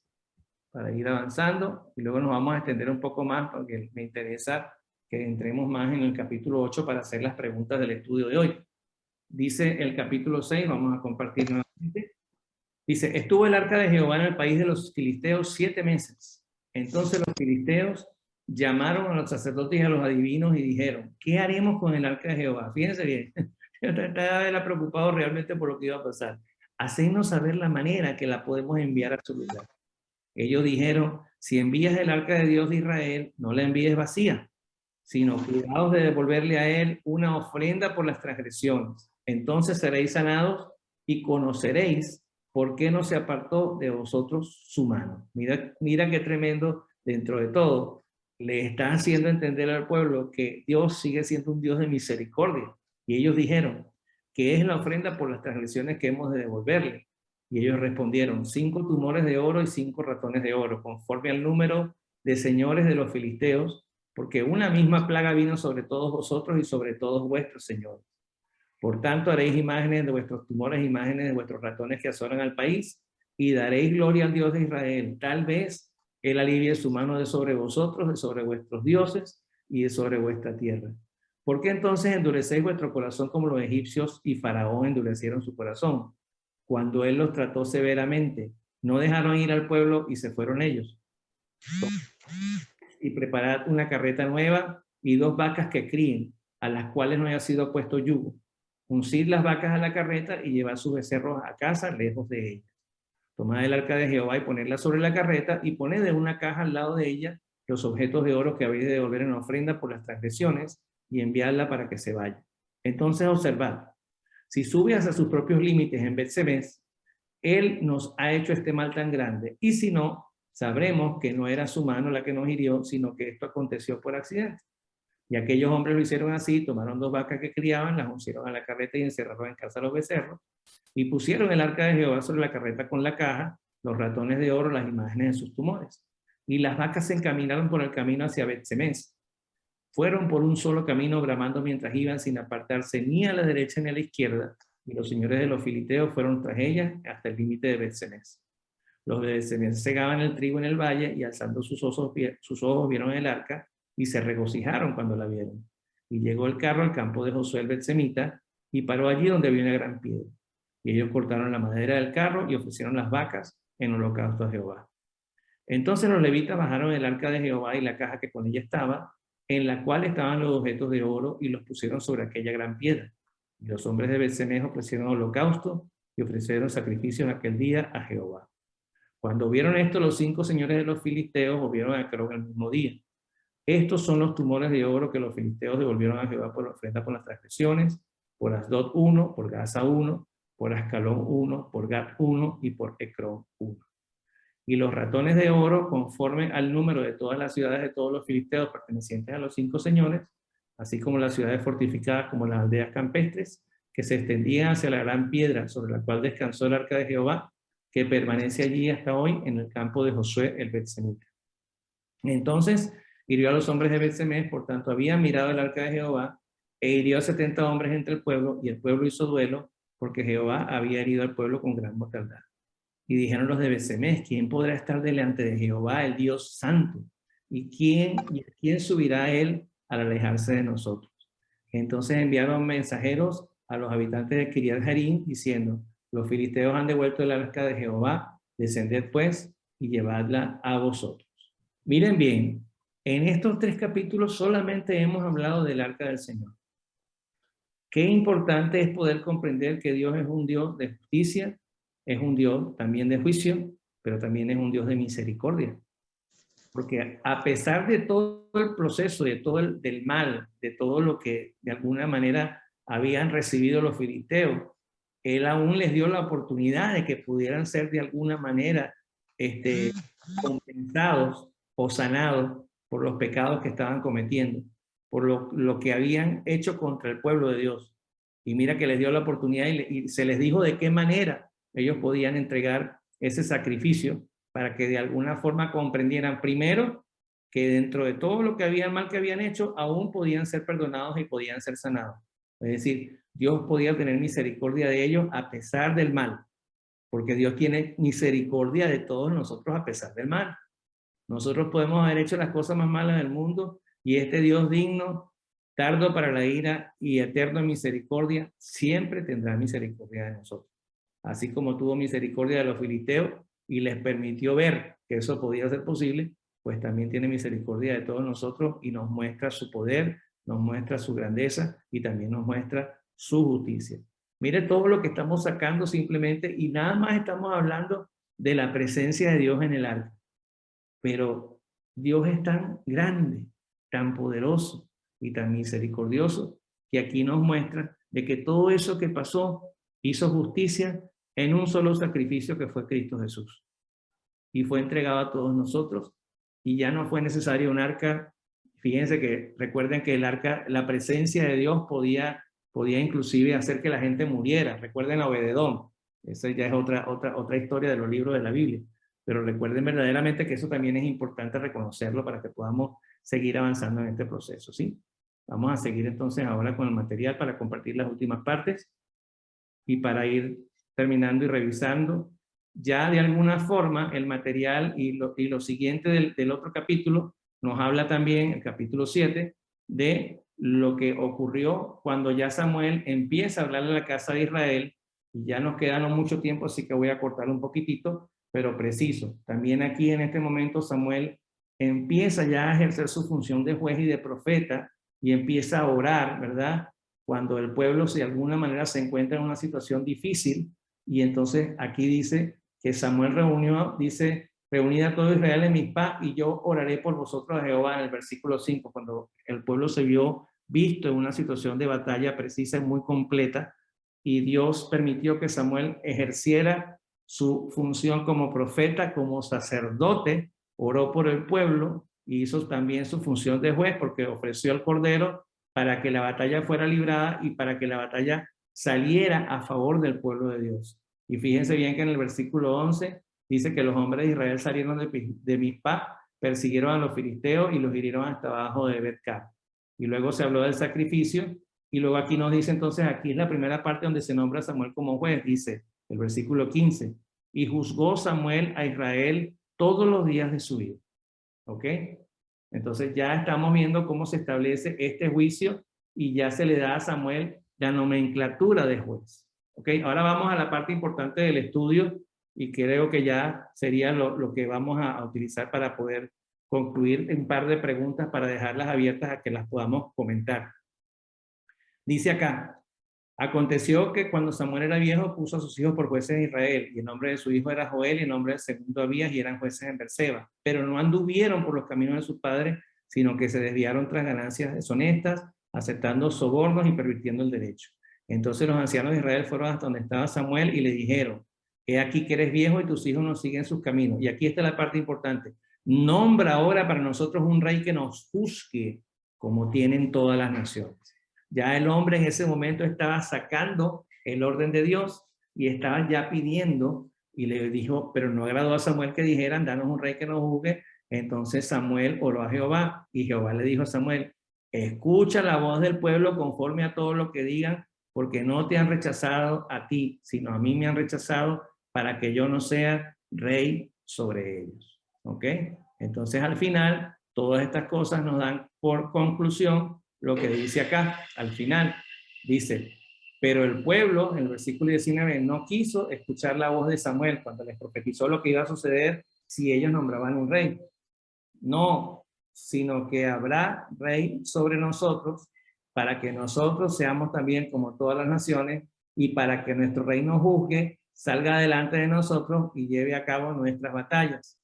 para ir avanzando y luego nos vamos a extender un poco más porque me interesa que entremos más en el capítulo 8 para hacer las preguntas del estudio de hoy. Dice el capítulo 6, vamos a compartir nuevamente. Dice, estuvo el arca de Jehová en el país de los filisteos 7 meses. Entonces los filisteos llamaron a los sacerdotes y a los adivinos y dijeron, ¿qué haremos con el arca de Jehová? Fíjense bien, yo estaba preocupado realmente por lo que iba a pasar. Hacednos saber la manera que la podemos enviar a su lugar. Ellos dijeron, si envías el arca de Dios de Israel, no la envíes vacía, sino cuidaos de devolverle a él una ofrenda por las transgresiones. Entonces seréis sanados y conoceréis por qué no se apartó de vosotros su mano. Mira qué tremendo dentro de todo. Le está haciendo entender al pueblo que Dios sigue siendo un Dios de misericordia. Y ellos dijeron, ¿qué es la ofrenda por las transgresiones que hemos de devolverle? Y ellos respondieron, 5 tumores de oro y 5 ratones de oro, conforme al número de señores de los filisteos, porque una misma plaga vino sobre todos vosotros y sobre todos vuestros señores. Por tanto, haréis imágenes de vuestros tumores, imágenes de vuestros ratones que asolan al país, y daréis gloria al Dios de Israel. Tal vez Él alivie su mano de sobre vosotros, de sobre vuestros dioses y de sobre vuestra tierra. ¿Por qué entonces endurecéis vuestro corazón como los egipcios y Faraón endurecieron su corazón? Cuando Él los trató severamente, no dejaron ir al pueblo y se fueron ellos. Y preparad una carreta nueva y 2 vacas que críen, a las cuales no haya sido puesto yugo. Uncid las vacas a la carreta y llevad sus becerros a casa lejos de ella. Tomad el arca de Jehová y ponedla sobre la carreta y poned en una caja al lado de ella los objetos de oro que habéis de devolver en ofrenda por las transgresiones y enviadla para que se vaya. Entonces observad, si sube hacia sus propios límites en Bet-Semes, Él nos ha hecho este mal tan grande, y si no, sabremos que no era su mano la que nos hirió, sino que esto aconteció por accidente. Y aquellos hombres lo hicieron así, tomaron 2 vacas que criaban, las uncieron a la carreta y encerraron en casa los becerros, y pusieron el arca de Jehová sobre la carreta con la caja, los ratones de oro, las imágenes de sus tumores. Y las vacas se encaminaron por el camino hacia Bet-Semes. Fueron por un solo camino bramando mientras iban sin apartarse ni a la derecha ni a la izquierda, y los señores de los filisteos fueron tras ellas hasta el límite de Bet-Semes. Los de Bet-Semes segaban el trigo en el valle y alzando sus ojos vieron el arca y se regocijaron cuando la vieron. Y llegó el carro al campo de Josué el Bet-Semita y paró allí donde había una gran piedra. Y ellos cortaron la madera del carro y ofrecieron las vacas en holocausto a Jehová. Entonces los levitas bajaron el arca de Jehová y la caja que con ella estaba, en la cual estaban los objetos de oro, y los pusieron sobre aquella gran piedra. Y los hombres de Bet-Semes ofrecieron holocausto y ofrecieron sacrificios aquel día a Jehová. Cuando vieron esto, los 5 señores de los filisteos volvieron a Ecrón el mismo día. Estos son los tumores de oro que los filisteos devolvieron a Jehová por ofrenda por las transgresiones, por Asdod 1, por Gaza 1, por Ascalón 1, por Gat 1 y por Ecrón 1. Y los ratones de oro, conforme al número de todas las ciudades de todos los filisteos pertenecientes a los 5 señores, así como las ciudades fortificadas como las aldeas campestres, que se extendían hacia la gran piedra sobre la cual descansó el arca de Jehová, que permanece allí hasta hoy en el campo de Josué el Bet-Semita. Entonces hirió a los hombres de Bet-Semes, por tanto habían mirado el arca de Jehová, e hirió a 70 hombres entre el pueblo, y el pueblo hizo duelo, porque Jehová había herido al pueblo con gran mortandad. Y dijeron los de Bet-Semes, ¿quién podrá estar delante de Jehová, el Dios santo? ¿Y quién subirá a él al alejarse de nosotros? Entonces enviaron mensajeros a los habitantes de Kiriat Jearim, diciendo, los filisteos han devuelto el arca de Jehová, descended pues y llevadla a vosotros. Miren bien, en estos 3 capítulos solamente hemos hablado del arca del Señor. Qué importante es poder comprender que Dios es un Dios de justicia, es un Dios también de juicio, pero también es un Dios de misericordia. Porque a pesar de todo el proceso, de todo del mal, de todo lo que de alguna manera habían recibido los filisteos, Él aún les dio la oportunidad de que pudieran ser de alguna manera compensados o sanados por los pecados que estaban cometiendo, por lo que habían hecho contra el pueblo de Dios. Y mira que les dio la oportunidad y se les dijo de qué manera ellos podían entregar ese sacrificio para que de alguna forma comprendieran primero que dentro de todo lo que mal que habían hecho, aún podían ser perdonados y podían ser sanados. Es decir, Dios podía tener misericordia de ellos a pesar del mal, porque Dios tiene misericordia de todos nosotros a pesar del mal. Nosotros podemos haber hecho las cosas más malas del mundo y este Dios digno, tardo para la ira y eterno en misericordia, siempre tendrá misericordia de nosotros. Así como tuvo misericordia de los filisteos y les permitió ver que eso podía ser posible, pues también tiene misericordia de todos nosotros y nos muestra su poder, nos muestra su grandeza y también nos muestra su justicia. Mire todo lo que estamos sacando simplemente y nada más estamos hablando de la presencia de Dios en el arca. Pero Dios es tan grande, tan poderoso y tan misericordioso que aquí nos muestra de que todo eso que pasó hizo justicia en un solo sacrificio que fue Cristo Jesús. Y fue entregado a todos nosotros y ya no fue necesario un arca. Fíjense que recuerden que el arca, la presencia de Dios podía inclusive hacer que la gente muriera. Recuerden a Obededón. Esa ya es otra historia de los libros de la Biblia. Pero recuerden verdaderamente que eso también es importante reconocerlo para que podamos seguir avanzando en este proceso, ¿sí? Vamos a seguir entonces ahora con el material para compartir las últimas partes y para ir terminando y revisando. Ya de alguna forma el material y lo siguiente del otro capítulo nos habla también, el capítulo 7, de lo que ocurrió cuando ya Samuel empieza a hablarle a la casa de Israel, y ya nos queda no mucho tiempo, así que voy a cortar un poquitito, pero preciso. También aquí en este momento Samuel empieza ya a ejercer su función de juez y de profeta, y empieza a orar, ¿verdad? Cuando el pueblo de alguna manera se encuentra en una situación difícil, y entonces aquí dice que Samuel reunid a todo Israel en Mizpah y yo oraré por vosotros a Jehová, en el versículo 5, cuando el pueblo se vio visto en una situación de batalla precisa y muy completa, y Dios permitió que Samuel ejerciera su función como profeta, como sacerdote, oró por el pueblo, y hizo también su función de juez, porque ofreció el cordero para que la batalla fuera librada y para que la batalla saliera a favor del pueblo de Dios. Y fíjense bien que en el versículo 11 dice que los hombres de Israel salieron de Mizpah, persiguieron a los filisteos y los hirieron hasta abajo de Bet-Car. Y luego se habló del sacrificio, y luego aquí nos dice entonces, aquí es la primera parte donde se nombra a Samuel como juez, dice el versículo 15, y juzgó Samuel a Israel todos los días de su vida. ¿Ok? Entonces ya estamos viendo cómo se establece este juicio y ya se le da a Samuel la nomenclatura de juez. ¿Ok? Ahora vamos a la parte importante del estudio y creo que ya sería lo que vamos a utilizar para poder concluir un par de preguntas para dejarlas abiertas a que las podamos comentar. Dice acá, Aconteció que cuando Samuel era viejo, puso a sus hijos por jueces de Israel, y el nombre de su hijo era Joel, y el nombre del segundo Abías, y eran jueces en Berseba. Pero no anduvieron por los caminos de sus padres, sino que se desviaron tras ganancias deshonestas, aceptando sobornos y pervirtiendo el derecho. Entonces los ancianos de Israel fueron hasta donde estaba Samuel y le dijeron: he aquí que eres viejo y tus hijos no siguen sus caminos. Y aquí está la parte importante: nombra ahora para nosotros un rey que nos juzgue como tienen todas las naciones. Ya el hombre en ese momento estaba sacando el orden de Dios y estaba ya pidiendo, y le dijo, pero no agradó a Samuel que dijeran, danos un rey que nos juzgue. Entonces Samuel oró a Jehová, y Jehová le dijo a Samuel: escucha la voz del pueblo conforme a todo lo que digan, porque no te han rechazado a ti, sino a mí me han rechazado, para que yo no sea rey sobre ellos. ¿Ok? Entonces al final, todas estas cosas nos dan por conclusión lo que dice acá, al final, dice: pero el pueblo, en el versículo 19, no quiso escuchar la voz de Samuel cuando les profetizó lo que iba a suceder si ellos nombraban un rey. No, sino que habrá rey sobre nosotros, para que nosotros seamos también como todas las naciones, y para que nuestro rey nos juzgue, salga delante de nosotros y lleve a cabo nuestras batallas.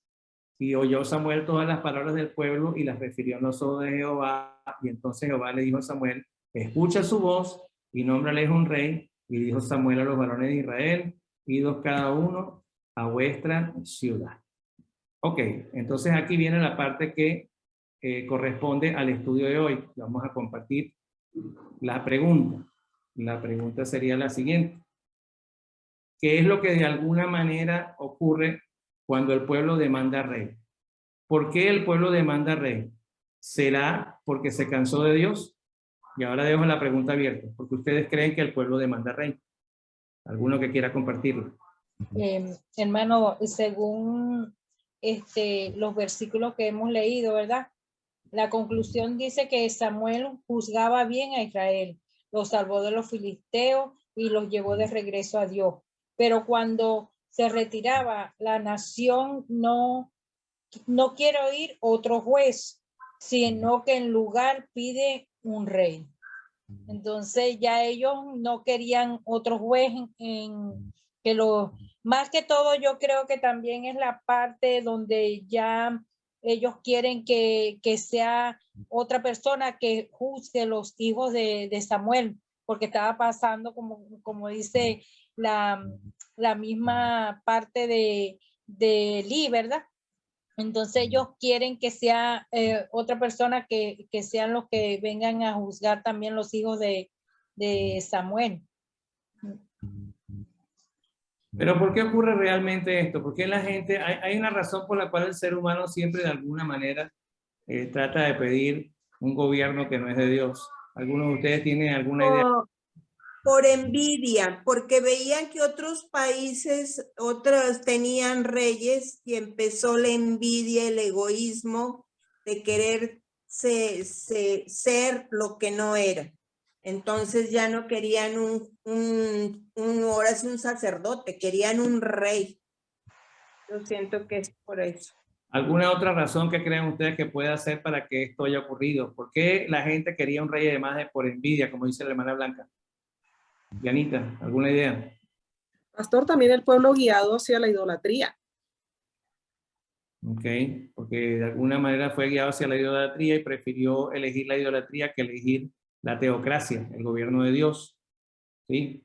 Y oyó Samuel todas las palabras del pueblo y las refirió en los ojos de Jehová. Y entonces Jehová le dijo a Samuel: escucha su voz y nómbrales un rey. Y dijo Samuel a los varones de Israel: idos cada uno a vuestra ciudad. Ok, entonces aquí viene la parte que corresponde al estudio de hoy. Vamos a compartir la pregunta. La pregunta sería la siguiente: ¿qué es lo que de alguna manera ocurre cuando el pueblo demanda rey? ¿Por qué el pueblo demanda rey? ¿Será porque se cansó de Dios? Y ahora dejo la pregunta abierta, porque ustedes creen que el pueblo demanda rey. ¿Alguno que quiera compartirlo? Hermano, según los versículos que hemos leído, ¿verdad? La conclusión dice que Samuel juzgaba bien a Israel, los salvó de los filisteos y los llevó de regreso a Dios. Pero cuando se retiraba, la nación no quiere oír otro juez, sino que en lugar pide un rey. Entonces ya ellos no querían otro juez que lo, más que todo yo creo que también es la parte donde ya ellos quieren que sea otra persona que juzgue los hijos de Samuel, porque estaba pasando como dice la misma parte de Eli, ¿verdad? Entonces ellos quieren que sea otra persona que sean los que vengan a juzgar también los hijos de Samuel. Pero ¿por qué ocurre realmente esto? ¿Por qué la gente, hay una razón por la cual el ser humano siempre de alguna manera trata de pedir un gobierno que no es de Dios? ¿Alguno de ustedes tiene alguna idea? Por envidia, porque veían que otros países, otros tenían reyes y empezó la envidia, el egoísmo de querer ser lo que no era. Entonces ya no querían ahora sí un sacerdote, querían un rey. Yo siento que es por eso. ¿Alguna otra razón que creen ustedes que pueda ser para que esto haya ocurrido? ¿Por qué la gente quería un rey además de por envidia, como dice la hermana Blanca? Dianita, ¿alguna idea? Pastor, también el pueblo guiado hacia la idolatría. Ok, porque de alguna manera fue guiado hacia la idolatría y prefirió elegir la idolatría que elegir la teocracia, el gobierno de Dios. ¿Sí?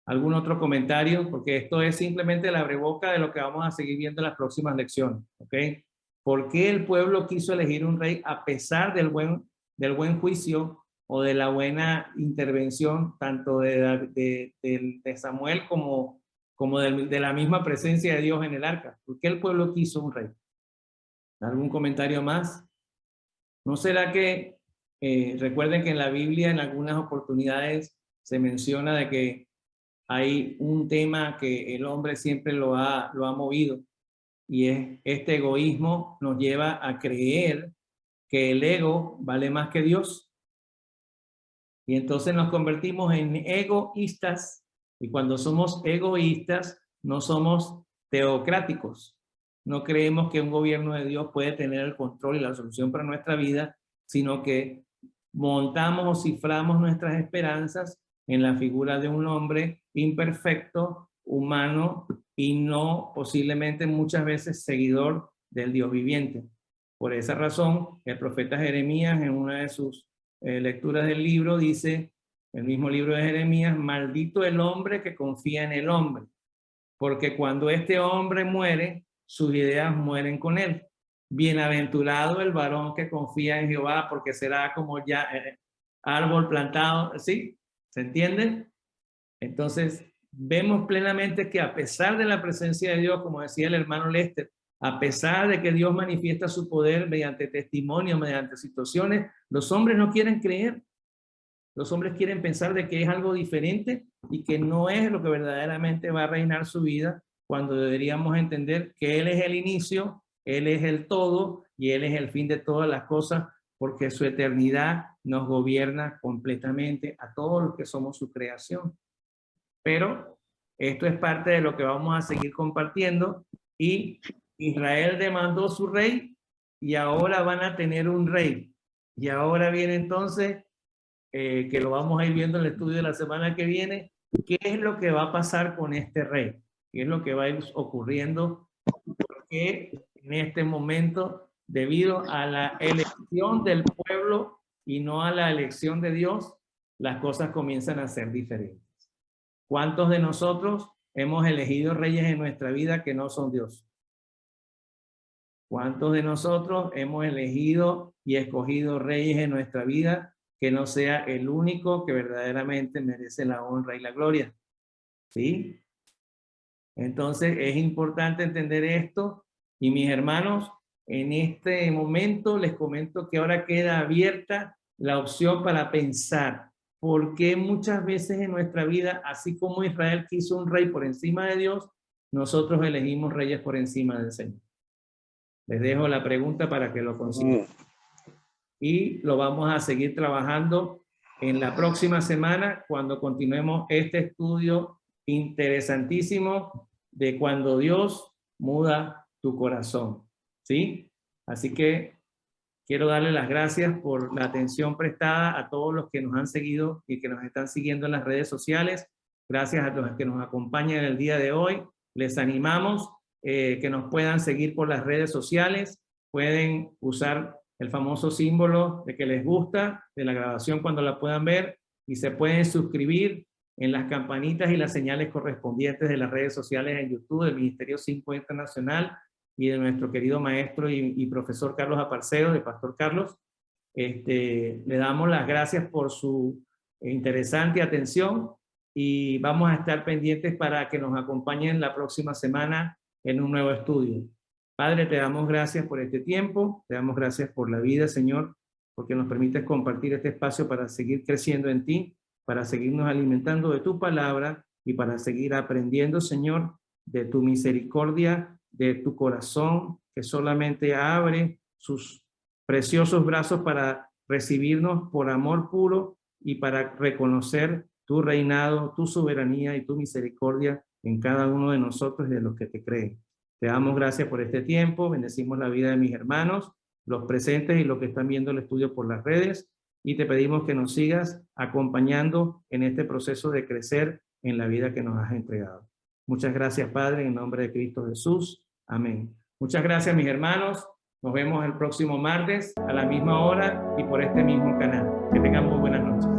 ¿Algún otro comentario? Porque esto es simplemente la abreboca de lo que vamos a seguir viendo en las próximas lecciones. ¿Ok? ¿Por qué el pueblo quiso elegir un rey a pesar del buen juicio o de la buena intervención tanto de Samuel como de la misma presencia de Dios en el arca? ¿Por qué el pueblo quiso un rey? ¿Algún comentario más? ¿No será que recuerden que en la Biblia en algunas oportunidades se menciona de que hay un tema que el hombre siempre lo ha movido, y es este egoísmo nos lleva a creer que el ego vale más que Dios? Y entonces nos convertimos en egoístas, y cuando somos egoístas no somos teocráticos. No creemos que un gobierno de Dios puede tener el control y la solución para nuestra vida, sino que montamos o ciframos nuestras esperanzas en la figura de un hombre imperfecto, humano y no posiblemente muchas veces seguidor del Dios viviente. Por esa razón, el profeta Jeremías en una de sus lecturas del libro dice, el mismo libro de Jeremías, maldito el hombre que confía en el hombre, porque cuando este hombre muere, sus ideas mueren con él. Bienaventurado el varón que confía en Jehová, porque será como ya árbol plantado, ¿sí? ¿Se entiende? Entonces, vemos plenamente que a pesar de la presencia de Dios, como decía el hermano Lester, a pesar de que Dios manifiesta su poder mediante testimonio, mediante situaciones, los hombres no quieren creer. Los hombres quieren pensar de que es algo diferente y que no es lo que verdaderamente va a reinar su vida, cuando deberíamos entender que Él es el inicio, Él es el todo y Él es el fin de todas las cosas, porque su eternidad nos gobierna completamente a todos los que somos su creación. Pero esto es parte de lo que vamos a seguir compartiendo, y Israel demandó su rey y ahora van a tener un rey. Y ahora viene entonces, que lo vamos a ir viendo en el estudio de la semana que viene, qué es lo que va a pasar con este rey, qué es lo que va a ir ocurriendo, porque en este momento, debido a la elección del pueblo y no a la elección de Dios, las cosas comienzan a ser diferentes. ¿Cuántos de nosotros hemos elegido reyes en nuestra vida que no son Dios? ¿Cuántos de nosotros hemos elegido y escogido reyes en nuestra vida que no sea el único que verdaderamente merece la honra y la gloria? ¿Sí? Entonces es importante entender esto, y mis hermanos, en este momento les comento que ahora queda abierta la opción para pensar por qué muchas veces en nuestra vida, así como Israel quiso un rey por encima de Dios, nosotros elegimos reyes por encima del Señor. Les dejo la pregunta para que lo consideren. Y lo vamos a seguir trabajando en la próxima semana cuando continuemos este estudio interesantísimo de cuando Dios muda tu corazón. ¿Sí? Así que quiero darle las gracias por la atención prestada a todos los que nos han seguido y que nos están siguiendo en las redes sociales. Gracias a los que nos acompañan el día de hoy. Les animamos que nos puedan seguir por las redes sociales. Pueden usar el famoso símbolo de que les gusta de la grabación cuando la puedan ver, y se pueden suscribir en las campanitas y las señales correspondientes de las redes sociales en YouTube del Ministerio 5 Internacional y de nuestro querido maestro y profesor Carlos Aparceo, de Pastor Carlos. Le damos las gracias por su interesante atención, y vamos a estar pendientes para que nos acompañen la próxima semana en un nuevo estudio. Padre, te damos gracias por este tiempo, te damos gracias por la vida, Señor, porque nos permites compartir este espacio para seguir creciendo en ti, para seguirnos alimentando de tu palabra y para seguir aprendiendo, Señor, de tu misericordia, de tu corazón, que solamente abre sus preciosos brazos para recibirnos por amor puro y para reconocer tu reinado, tu soberanía y tu misericordia en cada uno de nosotros y de los que te creen. Te damos gracias por este tiempo, bendecimos la vida de mis hermanos, los presentes y los que están viendo el estudio por las redes, y te pedimos que nos sigas acompañando en este proceso de crecer en la vida que nos has entregado. Muchas gracias, Padre, en nombre de Cristo Jesús. Amén. Muchas gracias, mis hermanos. Nos vemos el próximo martes a la misma hora y por este mismo canal. Que tengan muy buenas noches.